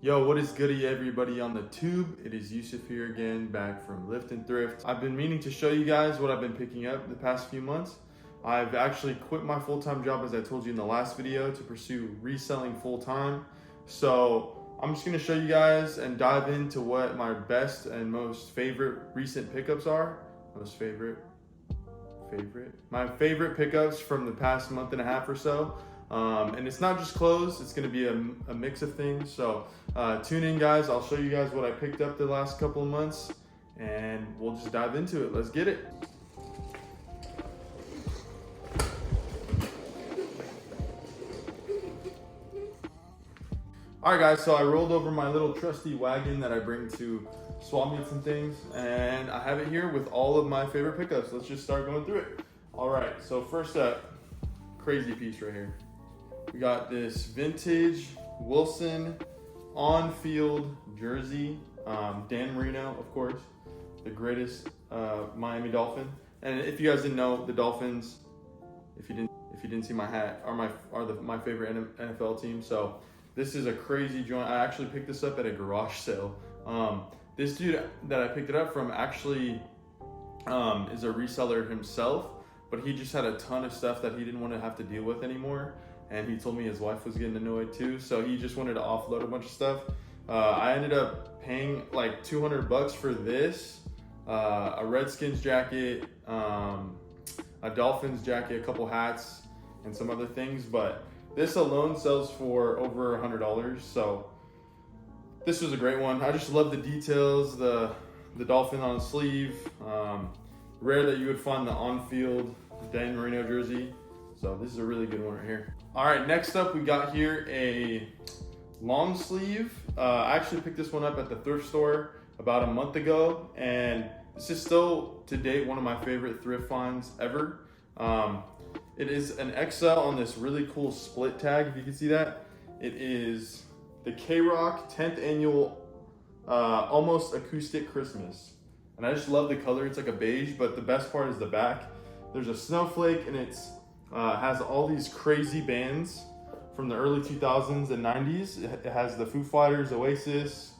Yo, what is goody everybody on the tube? It is Yusuf here again, back from Lift and Thrift. I've been meaning to show you guys what I've been picking up the past few months. I've actually quit my full-time job, as I told you in the last video, to pursue reselling full-time. So I'm just gonna show you guys and dive into what my best and most favorite recent pickups are. My favorite pickups from the past month and a half or so. And it's not just clothes, it's gonna be a mix of things. So tune in, guys. I'll show you guys what I picked up the last couple of months and we'll just dive into it. Let's get it. All right, guys, so I rolled over my little trusty wagon that I bring to swap meets and things, and I have it here with all of my favorite pickups. Let's just start going through it. All right, so first up, crazy piece right here. We got this vintage Wilson on-field jersey, Dan Marino, of course, the greatest Miami Dolphin. And if you guys didn't know, the Dolphins, if you didn't see my hat, are my favorite NFL team. So this is a crazy joint. I actually picked this up at a garage sale. This dude that I picked it up from actually is a reseller himself, but he just had a ton of stuff that he didn't want to have to deal with anymore. And he told me his wife was getting annoyed too, so he just wanted to offload a bunch of stuff. I ended up paying like $200 for this, a Redskins jacket, a Dolphins jacket, a couple hats, and some other things. But this alone sells for over $100, so this was a great one. I just love the details, the dolphin on the sleeve. Rare that you would find the on-field Dan Marino jersey. So this is a really good one right here. All right, next up we got here a long sleeve. I actually picked this one up at the thrift store about a month ago, and this is still to date one of my favorite thrift finds ever. It is an XL on this really cool split tag, if you can see that. It is the K-Rock 10th annual almost acoustic Christmas. And I just love the color. It's like a beige, but the best part is the back. There's a snowflake, and it's has all these crazy bands from the early 2000s and 90s. It has the Foo Fighters, Oasis,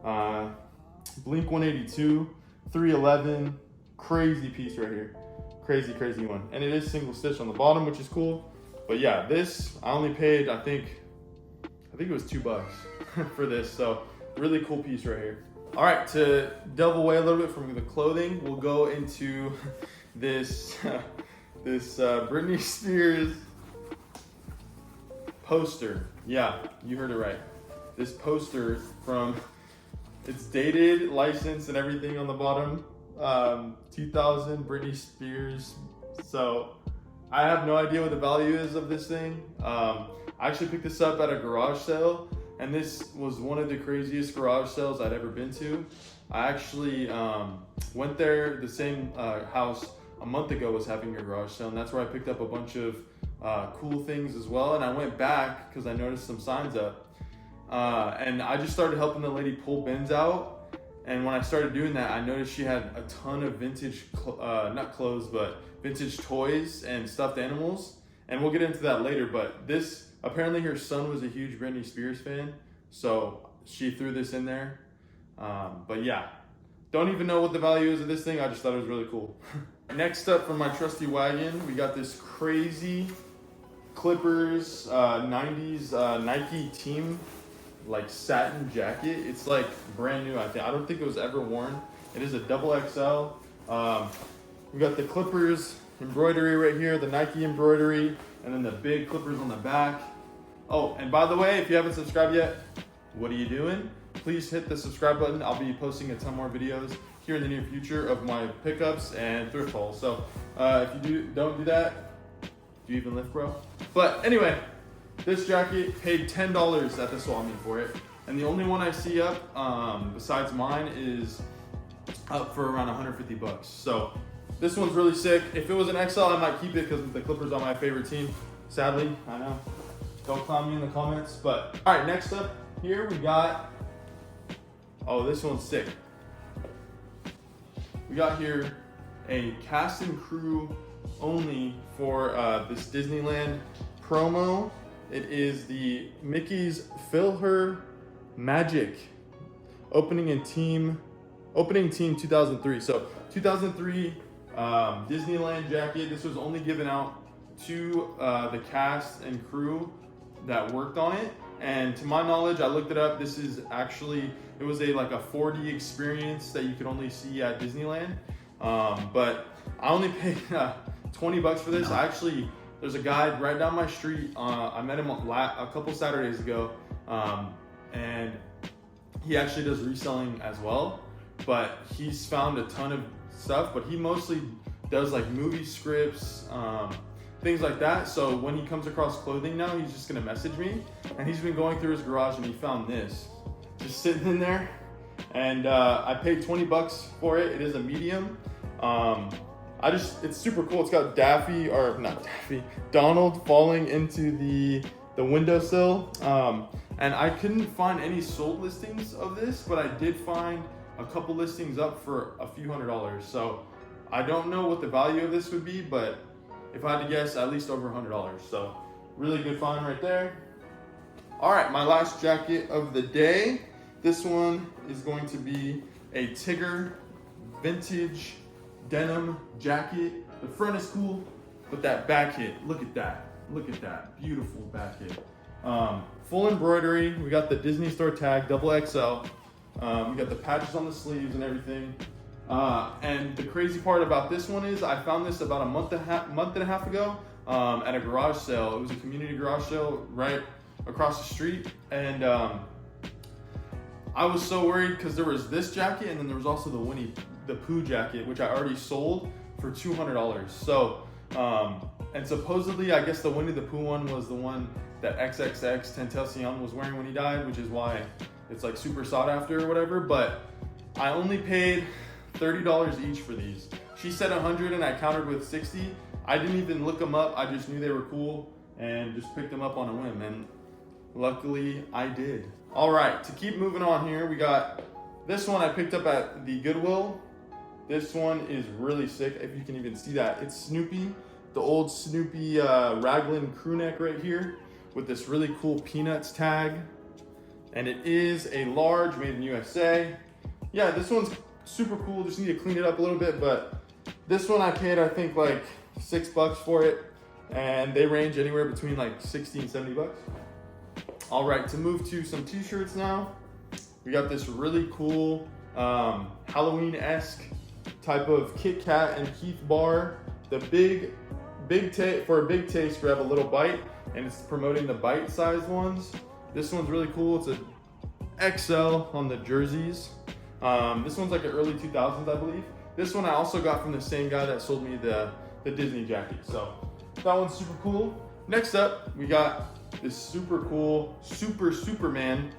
Blink 182, 311. Crazy piece right here. Crazy one. And it is single stitch on the bottom, which is cool. But yeah, this, I only paid, I think it was $2 for this. So really cool piece right here. All right, to delve away a little bit from the clothing, we'll go into this Britney Spears poster. Yeah, you heard it right. This poster it's dated, licensed, and everything on the bottom. 2000 Britney Spears. So I have no idea what the value is of this thing. I actually picked this up at a garage sale, and this was one of the craziest garage sales I'd ever been to. I actually went there, the same house a month ago was having a garage sale, and that's where I picked up a bunch of cool things as well. And I went back because I noticed some signs up, and I just started helping the lady pull bins out. And when I started doing that, I noticed she had a ton of vintage, not clothes, but vintage toys and stuffed animals. And we'll get into that later, but this, apparently her son was a huge Britney Spears fan, so she threw this in there. But yeah, don't even know what the value is of this thing. I just thought it was really cool. Next up from my trusty wagon, we got this crazy Clippers 90s Nike team like satin jacket. It's like brand new. I don't think it was ever worn. It is a double XL. We got the Clippers embroidery right here, the Nike embroidery, and then the big Clippers on the back. Oh, and by the way, if you haven't subscribed yet, what are you doing? Please hit the subscribe button. I'll be posting a ton more videos here in the near future of my pickups and thrift hauls. So if you don't do that, do you even lift, bro? But anyway, this jacket, paid $10 at the swap meet for it. And the only one I see up, besides mine, is up for around $150. So this one's really sick. If it was an XL, I might keep it because the Clippers are my favorite team. Sadly, I know. Don't clown me in the comments. But all right, next up here we got, oh, this one's sick. We got here a cast and crew only for this Disneyland promo. It is the Mickey's Fill Her Magic, opening team 2003. So 2003 Disneyland jacket. This was only given out to the cast and crew that worked on it. And to my knowledge, I looked it up. This is actually, it was like a 4D experience that you could only see at Disneyland. But I only paid 20 bucks for this. There's a guy right down my street. I met him a couple Saturdays ago. And he actually does reselling as well. But he's found a ton of stuff, but he mostly does like movie scripts, things like that. So when he comes across clothing now, he's just gonna message me. And he's been going through his garage and he found this just sitting in there. And I paid 20 bucks for it. It is a medium. It's super cool. It's got Donald falling into the windowsill. And I couldn't find any sold listings of this, but I did find a couple listings up for a few $100s. So I don't know what the value of this would be, but if I had to guess, at least over $100. So really good find right there. All right, my last jacket of the day. This one is going to be a Tigger vintage denim jacket. The front is cool, but that back hit, look at that. Look at that, beautiful back hit. Full embroidery. We got the Disney Store tag, XXL. We got the patches on the sleeves and everything. And the crazy part about this one is I found this about a month and a half ago at a garage sale. It was a community garage sale right across the street. And I was so worried because there was this jacket and then there was also the Winnie the Pooh jacket, which I already sold for $200. So, and supposedly, I guess the Winnie the Pooh one was the one that XXX Tentacion was wearing when he died, which is why it's like super sought after or whatever. But I only paid $30 each for these. She said 100 and I countered with 60. I didn't even look them up. I just knew they were cool and just picked them up on a whim. And luckily I did. All right, to keep moving on here, we got this one I picked up at the Goodwill. This one is really sick, if you can even see that. It's Snoopy, the old Snoopy raglan crew neck right here with this really cool Peanuts tag. And it is a large, made in USA. Yeah, this one's super cool. Just need to clean it up a little bit, but this one I paid, I think, like $6 for it. And they range anywhere between like 60 and 70 bucks. All right, to move to some t-shirts now. We got this really cool Halloween-esque type of Kit Kat and Keith bar. The for a big taste, grab a little bite, and it's promoting the bite-sized ones. This one's really cool. It's a XL on the jerseys. This one's like an early 2000s, I believe. This one I also got from the same guy that sold me the Disney jacket. So that one's super cool. Next up, we got this super cool Superman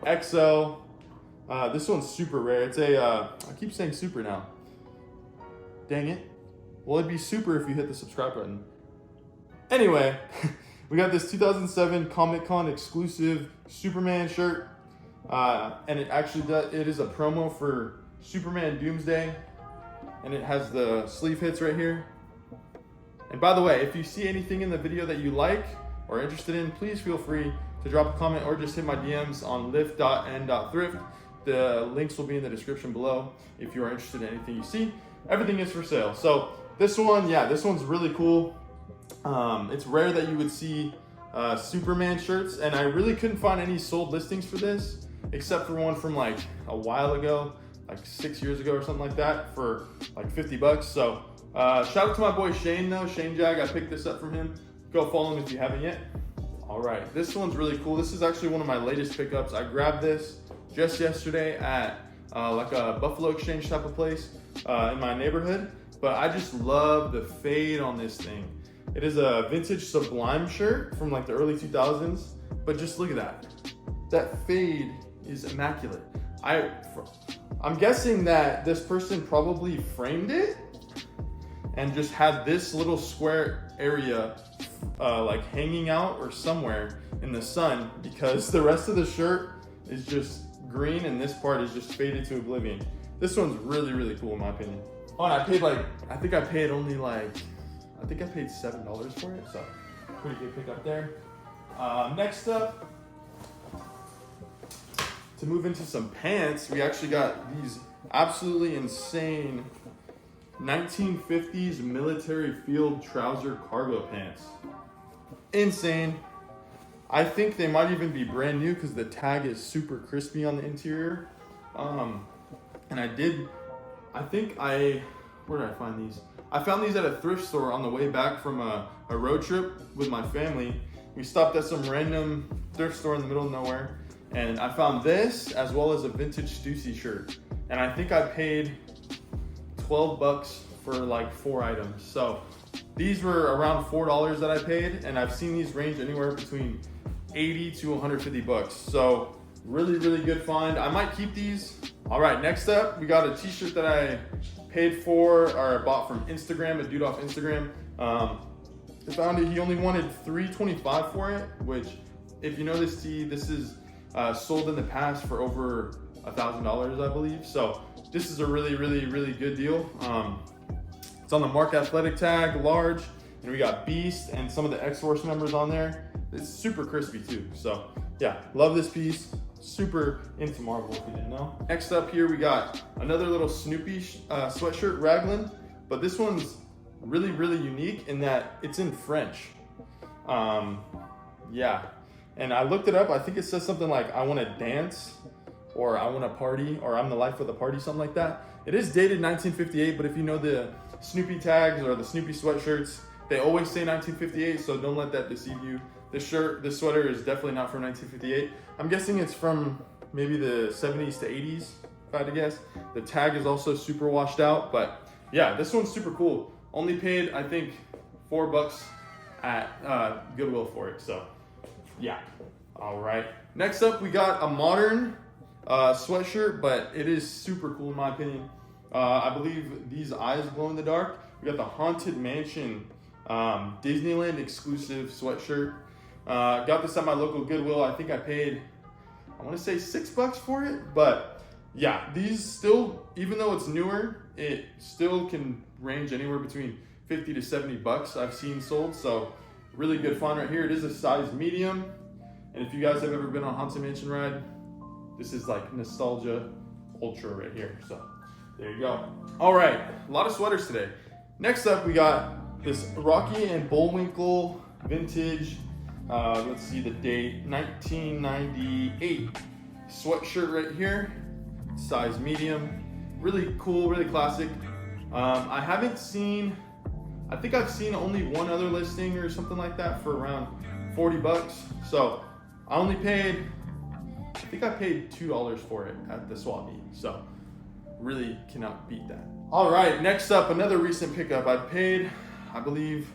XL. This one's super rare. It's I keep saying super now. Dang it. Well, it'd be super if you hit the subscribe button. Anyway, we got this 2007 Comic-Con exclusive Superman shirt. And it is a promo for Superman Doomsday. And it has the sleeve hits right here. And by the way, if you see anything in the video that you like or interested in, please feel free to drop a comment or just hit my DMs on lift.n.thrift. The links will be in the description below if you are interested in anything you see. Everything is for sale. So this one, yeah, this one's really cool. It's rare that you would see Superman shirts, and I really couldn't find any sold listings for this, except for one from like a while ago, like 6 years ago or something like that, for like 50 bucks. So shout out to my boy Shane though, Shane Jag. I picked this up from him. Go follow him if you haven't yet. All right, this one's really cool. This is actually one of my latest pickups. I grabbed this just yesterday at like a Buffalo Exchange type of place in my neighborhood. But I just love the fade on this thing. It is a vintage Sublime shirt from like the early 2000s. But just look at that. That fade is immaculate. I'm guessing that this person probably framed it and just had this little square area like hanging out or somewhere in the sun, because the rest of the shirt is just green and this part is just faded to oblivion. This one's really, really cool in my opinion. Oh, and I paid I think I paid $7 for it, so pretty good pickup there. Next up, to move into some pants, we actually got these absolutely insane 1950s military field trouser cargo pants. Insane. I think they might even be brand new because the tag is super crispy on the interior. And where did I find these? I found these at a thrift store on the way back from a road trip with my family. We stopped at some random thrift store in the middle of nowhere, and I found this as well as a vintage Stussy shirt. And I think I paid 12 bucks for like 4 items. So these were around $4 that I paid, and I've seen these range anywhere between 80 to 150 bucks. So really, really good find. I might keep these. All right, next up, we got a t-shirt that I paid for, or bought from Instagram, a dude off Instagram. I found it, he only wanted $3.25 for it, which if you know this tee, this is sold in the past for over $1,000, I believe. So this is a really, really, really good deal. It's on the Mark Athletic tag, large, and we got Beast and some of the X-Force members on there. It's super crispy too. So yeah, love this piece. Super into Marvel if you didn't know. Next up here, we got another little Snoopy sweatshirt raglan, but this one's really, really unique in that it's in French. Yeah, and I looked it up. I think it says something like, I want to dance, or I want to party, or I'm the life of the party, something like that. It is dated 1958, but if you know the Snoopy tags or the Snoopy sweatshirts, they always say 1958, so don't let that deceive you. This sweater is definitely not from 1958. I'm guessing it's from maybe the 70s to 80s, if I had to guess. The tag is also super washed out, but yeah, this one's super cool. Only paid, I think, $4 at Goodwill for it, so yeah. All right, next up we got a modern sweatshirt, but it is super cool in my opinion. I believe these eyes glow in the dark. We got the Haunted Mansion Disneyland exclusive sweatshirt. Got this at my local Goodwill. I think I paid, I want to say $6 for it, but yeah, these still, even though it's newer, it still can range anywhere between 50 to 70 bucks I've seen sold. So really good find right here. It is a size medium, and if you guys have ever been on Haunted Mansion ride, this is like nostalgia ultra right here. So there you go. All right, a lot of sweaters today. Next up, we got this Rocky and Bullwinkle vintage, let's see the date, 1998 sweatshirt right here, size medium. Really cool, really classic. I haven't seen, I think I've seen only one other listing or something like that for around 40 bucks. So I only paid, I think I paid $2 for it at the swap meet. So really cannot beat that. All right, next up, another recent pickup. I paid, I believe,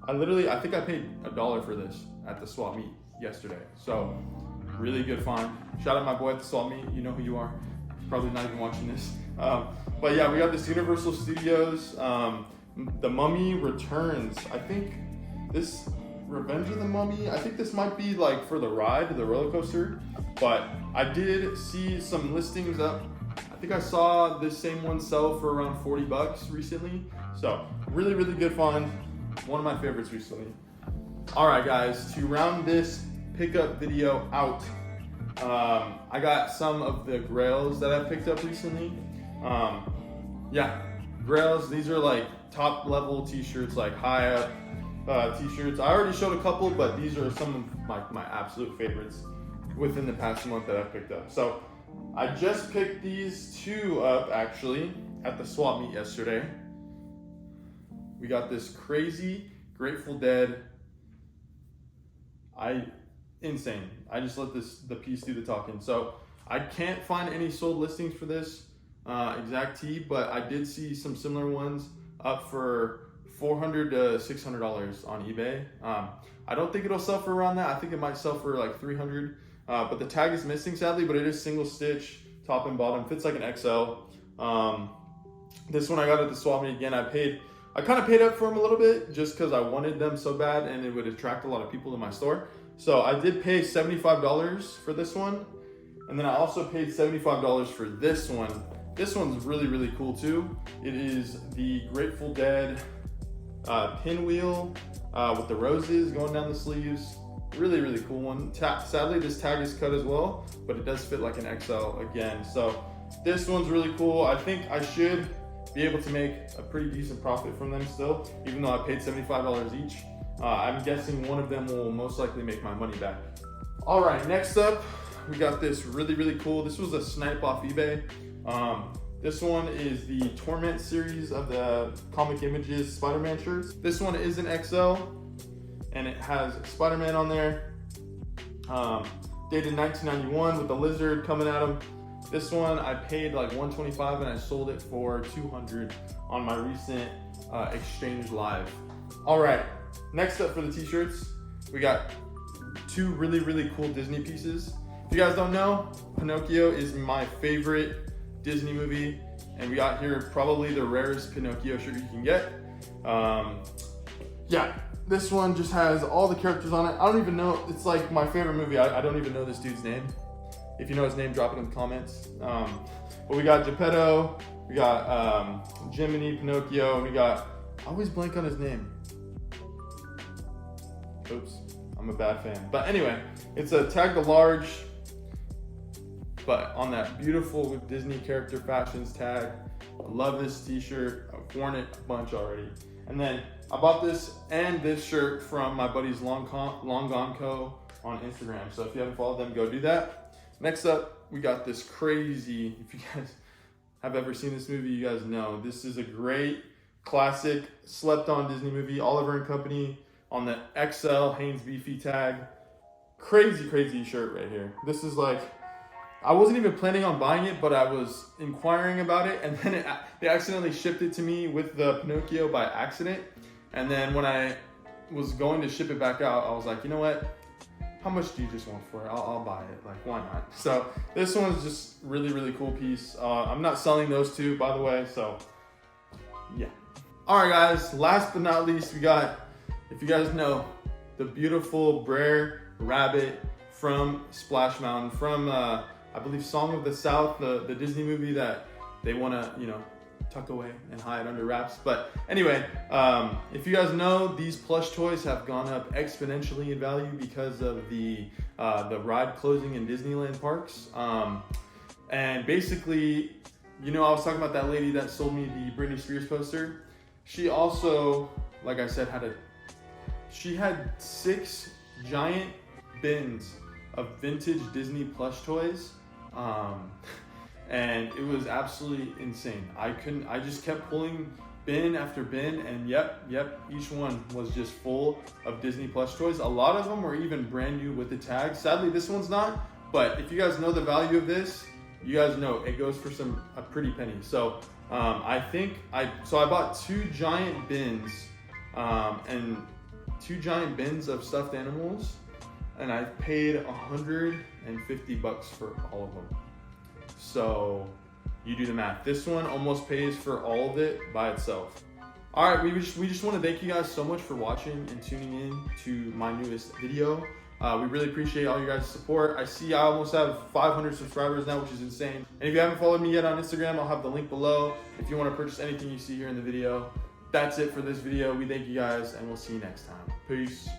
I think I paid $1 for this at the swap meet yesterday. So really good find. Shout out my boy at the swap meet. You know who you are. Probably not even watching this. But yeah, we got this Universal Studios, The Mummy Returns. I think this Revenge of the Mummy, I think this might be like for the ride, the roller coaster. But I did see some listings up. I think I saw this same one sell for around 40 bucks recently. So really, really good find. One of my favorites recently. All right, guys, to round this pickup video out, I got some of the grails that I picked up recently. Yeah, grails, these are like top level t-shirts, like high up t-shirts. I already showed a couple, but these are some of my absolute favorites within the past month that I picked up. So I just picked these two up actually at the swap meet yesterday. We got this crazy Grateful Dead. Insane. I just let the piece do the talking. So I can't find any sold listings for this exact tee, but I did see some similar ones up for $400 to $600 on eBay. I don't think it'll sell for around that. I think it might sell for like $300. But the tag is missing sadly, but it is single stitch, top and bottom, fits like an XL. This one I got at the swap meet again. I kind of paid up for them a little bit just because I wanted them so bad and it would attract a lot of people to my store. So I did pay $75 for this one. And then I also paid $75 for this one. This one's really, really cool too. It is the Grateful Dead pinwheel with the roses going down the sleeves. Really, really cool one. Sadly, this tag is cut as well, but it does fit like an XL again. So this one's really cool. I think I should be able to make a pretty decent profit from them still, even though I paid $75 each. I'm guessing one of them will most likely make my money back. All right, next up, we got this really, really cool. This was a snipe off eBay. This one is the Torment series of the Comic Images Spider-Man shirts. This one is an XL, and it has Spider-Man on there. Dated 1991 with the lizard coming at him. This one I paid like $125 and I sold it for $200 on my recent exchange live. All right, next up for the t-shirts, we got two really, really cool Disney pieces. If you guys don't know, Pinocchio is my favorite Disney movie, and we got here probably the rarest Pinocchio shirt you can get. Yeah, this one just has all the characters on it. I don't even know, it's like my favorite movie. I don't even know this dude's name. If you know his name, drop it in the comments. But we got Geppetto, we got Jiminy, Pinocchio, and we got, I always blank on his name. Oops, I'm a bad fan. But anyway, it's a tag to large, but on that beautiful Disney character fashions tag. I love this t-shirt. I've worn it a bunch already. And then I bought this and this shirt from my buddies Long Gone Co on Instagram. So if you haven't followed them, go do that. Next up, we got this crazy, if you guys have ever seen this movie, you guys know. This is a great classic slept on Disney movie, Oliver and Company on the XL Hanes Beefy tag. Crazy, crazy shirt right here. This is like, I wasn't even planning on buying it, but I was inquiring about it, and then they accidentally shipped it to me with the Pinocchio by accident. And then when I was going to ship it back out, I was like, you know what? How much do you just want for it? I'll buy it. Like, why not? So this one's just really, really cool piece. I'm not selling those two, by the way. So yeah. All right, guys. Last but not least, we got, if you guys know, the beautiful Brer Rabbit from Splash Mountain, from I believe Song of the South, the Disney movie that they want to, you know, tuck away and hide under wraps. But anyway, if you guys know, these plush toys have gone up exponentially in value because of the ride closing in Disneyland parks. And basically, you know, I was talking about that lady that sold me the Britney Spears poster. She also, like I said, she had 6 giant bins of vintage Disney plush toys. And it was absolutely insane. I just kept pulling bin after bin, and yep, each one was just full of Disney plush toys. A lot of them were even brand new with the tag. Sadly, this one's not, but if you guys know the value of this, you guys know it goes for a pretty penny. So I bought 2 giant bins, and 2 giant bins of stuffed animals, and I paid $150 for all of them. So you do the math. This one almost pays for all of it by itself. All right, we just want to thank you guys so much for watching and tuning in to my newest video. We really appreciate all you guys' support. I see I almost have 500 subscribers now, which is insane. And if you haven't followed me yet on Instagram, I'll have the link below if you want to purchase anything you see here in the video. That's it for this video. We thank you guys, and we'll see you next time. Peace.